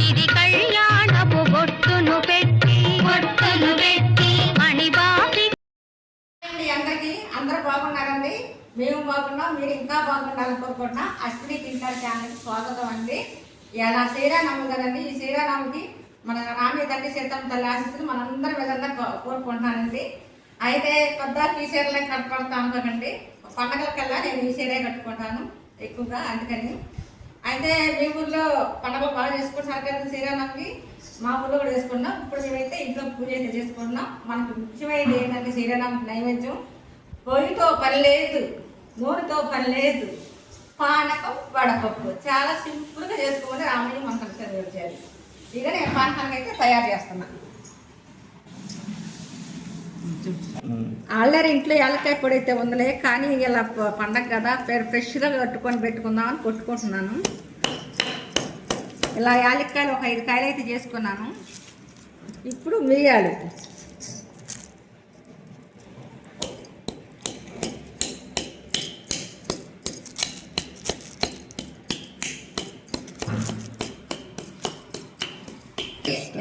ఇది కళ్యాణపు బొట్టును పెట్టి మణిబాబి. అందరికీ అందరూ బాగున్నారండి. మేము బాగున్నాం, మీరు ఇంకా బాగుండాలని కోరుకుంటున్నా. అశ్విని తింటారు ఛానల్కి స్వాగతం అండి. ఇలా శ్రీరామనవమి కదండి. ఈ శ్రీరామనవమికి మన రామి తల్లి సీతమ్మ తల్లి ఆశీస్సులు మనందరి విధంగా కోరుకుంటున్నానండి. అయితే కొద్దాక ఈ చీరలే కట్టుకుంటాను కదండి. పండగలకల్లా నేను ఈ చీరే కట్టుకుంటాను ఎక్కువగా, అందుకని. అయితే మీ ఊళ్ళో పండుగలు బాగా చేసుకుంటున్నారు కదా శ్రీరామనవమికి. మా ఊళ్ళో కూడా చేసుకుంటున్నాం. ఇప్పుడు మేమైతే ఇంట్లో పూజ అయితే చేసుకుంటున్నాం. మనకు ముఖ్యమైనది ఏంటంటే శ్రీరామనవమికి నైవేద్యం. పొయ్యితో పని లేదు, నూనెతో పని లేదు, పానకం వడపప్పు. చాలా సింపుల్గా చేసుకోమని రామయ్య మనకు చదివించారు. ఇక నేను పానకానికి అయితే తయారు చేస్తున్నాను. ఆల్రెడీ ఇంట్లో యాలక్కాయ పొడి అయితే ఉందిలే, కానీ ఇలా పండగ కదా ఫ్రెష్గా పెట్టుకుందామని కొట్టుకుంటున్నాను. ఇలా యాలక్కాయలు ఒక 5 కాయలు అయితే చేసుకున్నాను. ఇప్పుడు మిరియాలు,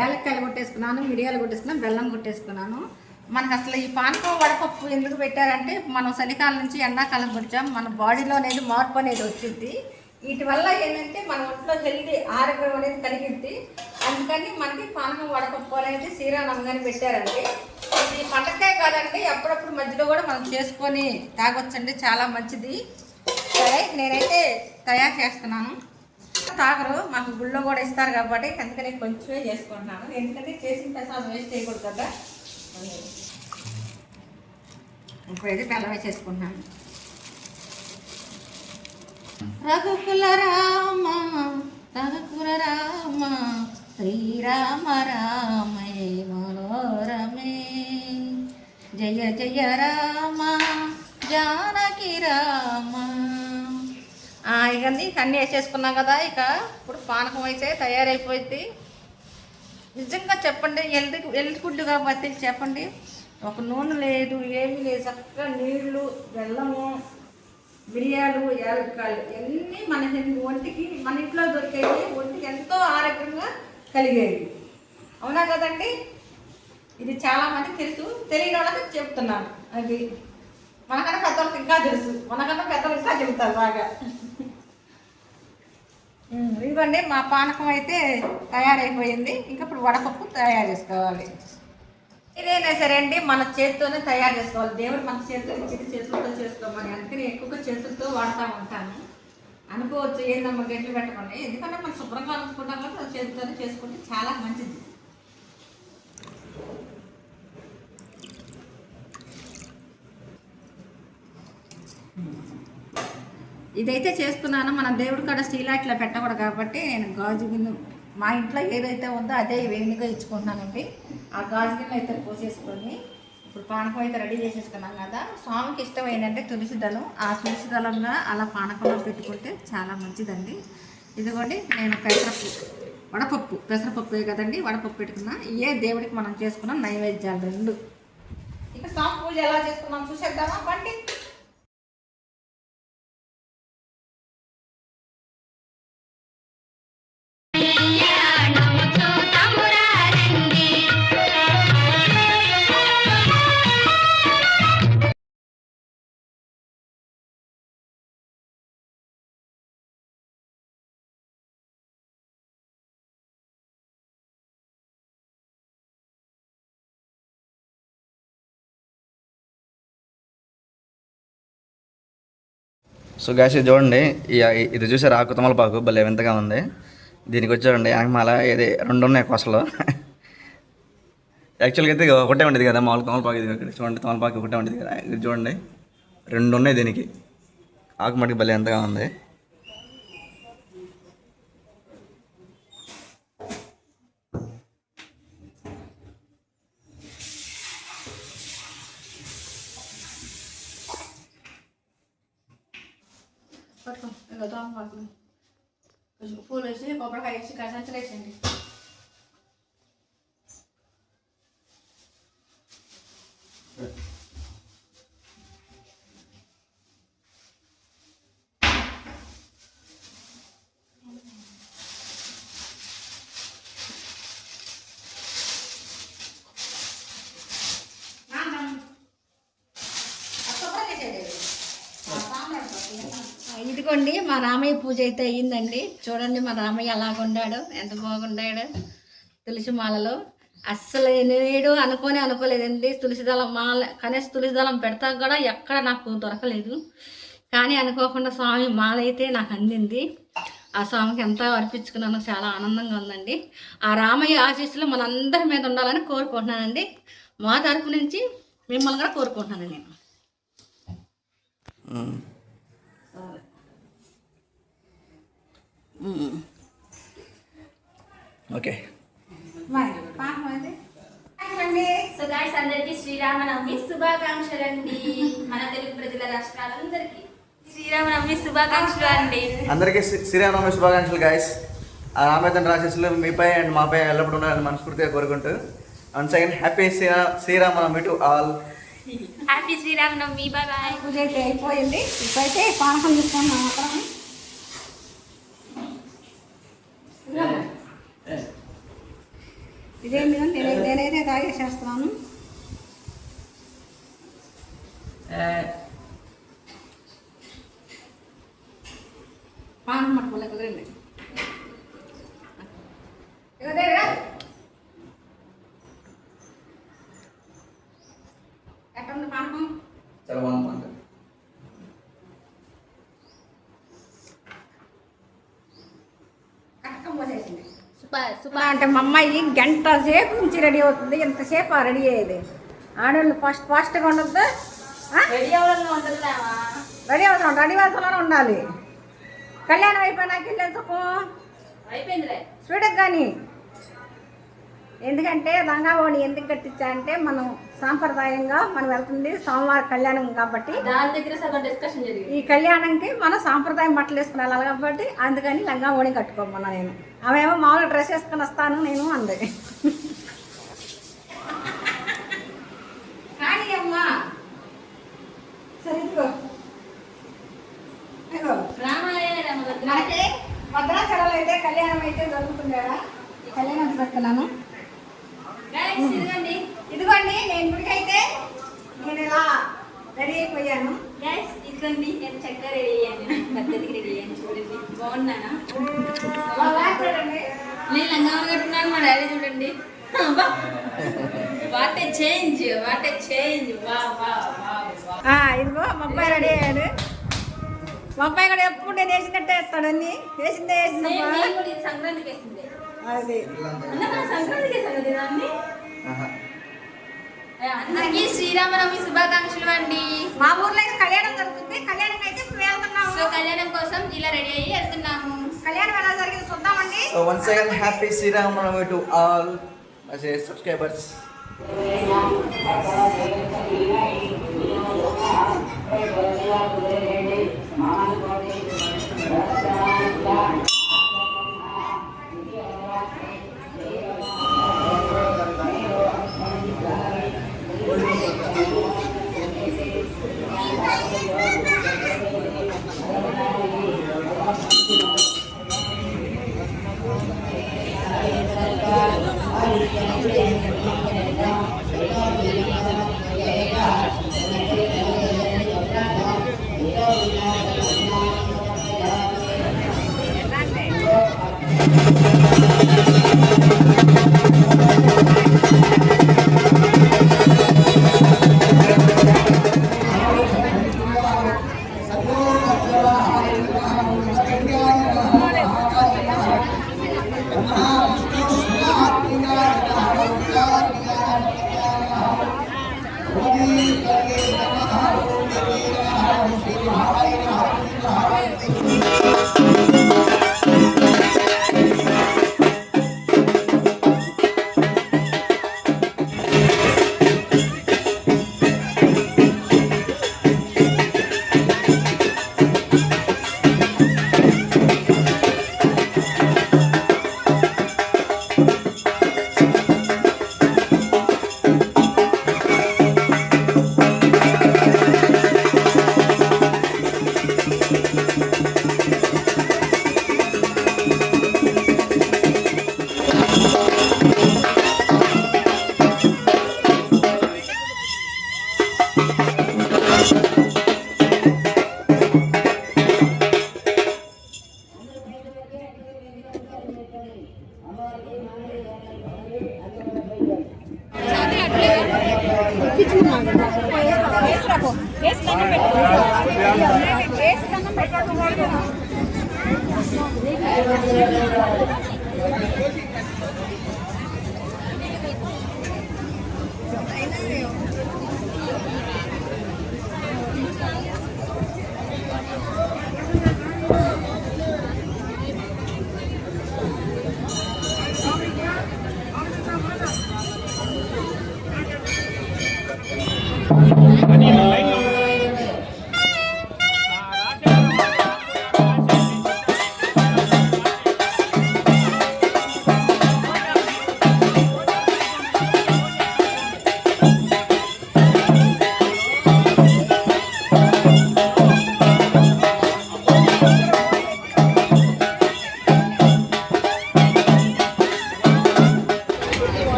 యాలక్కాయలు కొట్టేసుకున్నాను, మిరియాలు కొట్టేసుకున్నాను, బెల్లం కొట్టేసుకున్నాను. మనకు అసలు ఈ పానకం వడపప్పు ఎందుకు పెట్టారంటే, మనం చలికాలం నుంచి ఎండాకాలం వచ్చాం, మన బాడీలో అనేది మార్పు అనేది వచ్చింది. వీటి వల్ల ఏంటంటే మన ఒంట్లో హెల్తీ ఆరోగ్యం అనేది కలిగింది. అందుకని మనకి పానకం వడపప్పు అనేది శ్రీరామనవమి పెట్టారండి. ఇది పండగకే కాదండి, అప్పుడప్పుడు మధ్యలో కూడా మనం చేసుకొని తాగొచ్చండి, చాలా మంచిది. సరే నేనైతే తయారు చేస్తున్నాను. తాగరు, మాకు గుళ్ళో కూడా ఇస్తారు కాబట్టి అందుకని కొంచెమే చేసుకుంటున్నాను. ఎందుకంటే చేసిన ప్రసాదం వేస్ట్ చేయకూడదు కదా. ఇప్పుడైతే బెల్లం వేసేసుకుంటున్నాను. రఘుకుల రామ రఘుకుల రామ శ్రీరామ రామే మనోరమే జయ జయ రామ జానకి రామ. ఇక అన్నీ వేసేసుకున్నాం కదా. ఇక ఇప్పుడు పానకం అయితే తయారైపోయింది. నిజంగా చెప్పండి, ఎల్లి ఫుడ్ కాబట్టి చెప్పండి, ఒక నూనె లేదు, ఏమీ లేదు, చక్కగా నీళ్లు, బెల్లము, మిరియాలు, యాలక్కాయలు ఇవన్నీ మన ఒంటికి, మన ఇంట్లో దొరికేవి, ఒంటికి ఎంతో ఆరోగ్యంగా కలిగేవి. అవునా కదండి. ఇది చాలామందికి తెలుసు, తెలియని వాళ్ళకి చెప్తున్నాను. అది మనకన్నా పెద్దవాళ్ళకి ఇంకా తెలుసు, మనకన్నా పెద్దవాళ్ళు ఇంకా చెబుతారు బాగా. ఇదిగోండి మా పానకం అయితే తయారైపోయింది. ఇంకా ఇప్పుడు వడపప్పు తయారు చేసుకోవాలి. ఇదైనా సరే అండి, మన చేతితోనే తయారు చేసుకోవాలి. దేవుడు మన చేతితో ఇచ్చి చేతులతో చేసుకోమని, అందుకని ఎక్కువగా చేతులతో వాడుతూ ఉంటాను. అనుకోవచ్చు ఏందమ్మా గెట్లు పెట్టకండి, ఎందుకంటే మనం శుభ్రంగా ఉంచుకుంటాం కాబట్టి చేతితోనే చేసుకుంటే చాలా మంచిది. ఇదైతే చేసుకున్నాను. మన దేవుడి కాడ స్టీల్ ఇట్లా పెట్టకూడదు కాబట్టి నేను గాజు గిన్నె, మా ఇంట్లో ఏదైతే ఉందో అదే వేడిగా ఇచ్చుకుంటున్నానండి. ఆ గాజు గిన్నె అయితే పోసేసుకొని ఇప్పుడు పానకం అయితే రెడీ చేసేసుకున్నాం కదా. స్వామికి ఇష్టం ఏంటంటే తులసి దళం, ఆ తులసి దళంగా అలా పానకంలో పెట్టుకుంటే చాలా మంచిదండి. ఇదిగోండి నేను పెసరపప్పు కదండి, వడపప్పు పెట్టుకున్నా. ఇవే దేవుడికి మనం చేసుకున్నాం నైవేద్యాలు 2. ఇక స్వామి పూజ ఎలా చేసుకున్నాం చూసేద్దామా బండి. సో గ్యాస్ ఇది చూడండి, ఇది చూసారు ఆకు తమలపాకు భలే వింతగా ఉంది. దీనికి వచ్చాడండి ఆకమాల, ఏది 2 ఉన్నాయి కొసలు. యాక్చువల్గా అయితే ఒకటే ఉండేది కదా మామూలు తమలపాకు. ఇది ఇక్కడ చూడండి, తమలపాకు ఒకటే ఉండేది కదా. ఇది చూడండి 2 ఉన్నాయి దీనికి. ఆకు మటుకు భలే ఎంతగా ఉంది. కొంచెం పూలు వేసి కొబ్బరికాయ వేసి కసంచలు వేసండి. ఇదిగోండి మా రామయ్య పూజ అయితే అయ్యిందండి. చూడండి మా రామయ్య ఎలాగుండాడు, ఎంత బాగుండాడు తులసి మాలలో. అస్సలు నేడు అనుకోలేదండి తులసి దళం మాల, కనీసం తులసి దళం పెడతా కూడా ఎక్కడ నాకు దొరకలేదు. కానీ అనుకోకుండా స్వామి మాల అయితే నాకు అందింది. ఆ స్వామికి ఎంత అర్పించుకున్నాను, చాలా ఆనందంగా ఉందండి. ఆ రామయ్య ఆశీస్సులు మనందరి మీద ఉండాలని కోరుకుంటున్నానండి. మా తరపు నుంచి మిమ్మల్ని కూడా కోరుకుంటున్నాను నేను. ఓకే సో గైస్ అందరికి శ్రీరామనవమి శుభాకాంక్షలు అండి. మన తెలుగు ప్రజల రాష్ట్రాలందరికీ శ్రీరామనవమి శుభాకాంక్షలు అండి. అందరికీ శ్రీరామనవమి శుభాకాంక్షలు గాయస్. ఆ రామచంద్ర ఆశీస్సులు మీపై అండ్ మాపై ఎల్లప్పుడూ ఉండాలని మనస్ఫూర్తిగా కోరుకుంటూ one second happy Sri Rama Navami to all. Happy Sriramanavami. Bye bye. పూజ అయితే అయిపోయింది. ఇప్పుడైతే పానకం తీసుకున్నాం అక్కడ. ఇదేంటి నేనైతే తాగేసేస్తున్నాను. పానకం పట్టుకోలే కుదిరింది. ఎక్కడ ఉంది పానకం? చాలా బాగుంది. కట్టకం పోసేసింది. సూపర్ అంటే మా అమ్మాయి గంట సేపు నుంచి రెడీ అవుతుంది. ఎంతసేపు రెడీ అయ్యేది. ఆడవాళ్ళు ఫాస్ట్గా ఉండద్దు. రెడీ అవ్వడంలో ఉండదులేవా. రెడీ అవుతున్నాను ఉండాలి. కళ్యాణం అయిపోయినాక వెళ్ళేందుకు అయిపోయిందిలే స్వీట్కి కానీ. ఎందుకంటే రంగావోణి ఎందుకు కట్టించా అంటే మనం సాంప్రదాయంగా మనం వెళ్తుంది సోమవారం కళ్యాణం కాబట్టి దాని దగ్గర సగం డిస్కషన్ జరిగింది. ఈ కళ్యాణంకి మనం సాంప్రదాయం బట్టలు వేసుకుని వెళ్ళాలి కాబట్టి అందుకని లంగావోణి కట్టుకోమన్నా నేను. ఆమెమో మామూలుగా డ్రెస్ వేసుకొని వస్తాను నేను అంది. కానీ అమ్మా సరే మనకి భద్రాచలంలో అయితే కళ్యాణం అయితే జరుగుతుందా. ఈ కళ్యాణం పెడుతున్నాను. ఇదిగోండి నేను ఇప్పటికైతే నేను ఇలా రెడీ అయిపోయాను. ఇదిగోండి నేను చక్కగా రెడీ అయ్యాను. పద్ధతికి రెడీ అయ్యాను. చూడండి బాగున్నానా. చూడండి నేను లంగా కట్టున్నాను. మా డాడీ చూడండి. What a change. ఇదిగో మా అబ్బాయి రెడీ అయ్యాడు. మా అబ్బాయి కూడా ఎప్పుడు నేను వేసినట్టే వేస్తాడు. అన్ని వేసిందే సంక్రాంతికి వేసింది. అది సంక్రాంతికి వేసాను దాన్ని. అందరికీ శ్రీరామనవమి శుభాకాంక్షలు అండి. మా ఊర్లో అయితే కళ్యాణం జరుగుతుంది. కళ్యాణం అయితే ఇప్పుడు వెళ్తున్నాము. సో కళ్యాణం కోసం ఇలా రెడీ అయ్యి వెళ్తున్నాము. కళ్యాణం ఎలా జరిగింది చూద్దామండి. So one second happy Sri Rama Navami to all subscribers.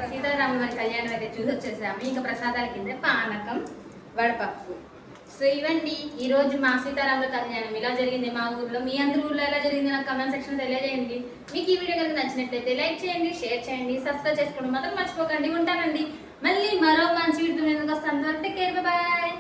సీతారాముల కళ్యాణం అయితే చూసి వచ్చేసాము. ఇంకా ప్రసాదాల కింద పానకం, వడపప్పు. సో ఇవండి ఈరోజు మా సీతారాముల కళ్యాణం ఇలా జరిగింది మా ఊర్లో. మీ అందరి ఊర్లో ఎలా జరిగింది నాకు కమెంట్ సెక్షన్ తెలియజేయండి. మీకు ఈ వీడియో కనుక నచ్చినట్లయితే లైక్ చేయండి, షేర్ చేయండి, సబ్స్క్రైబ్ చేసుకోవడం మాత్రం మర్చిపోకండి. ఉంటానండి మళ్ళీ మరో మంచి వీడియో ఎందుకు వస్తాను. Care, bye.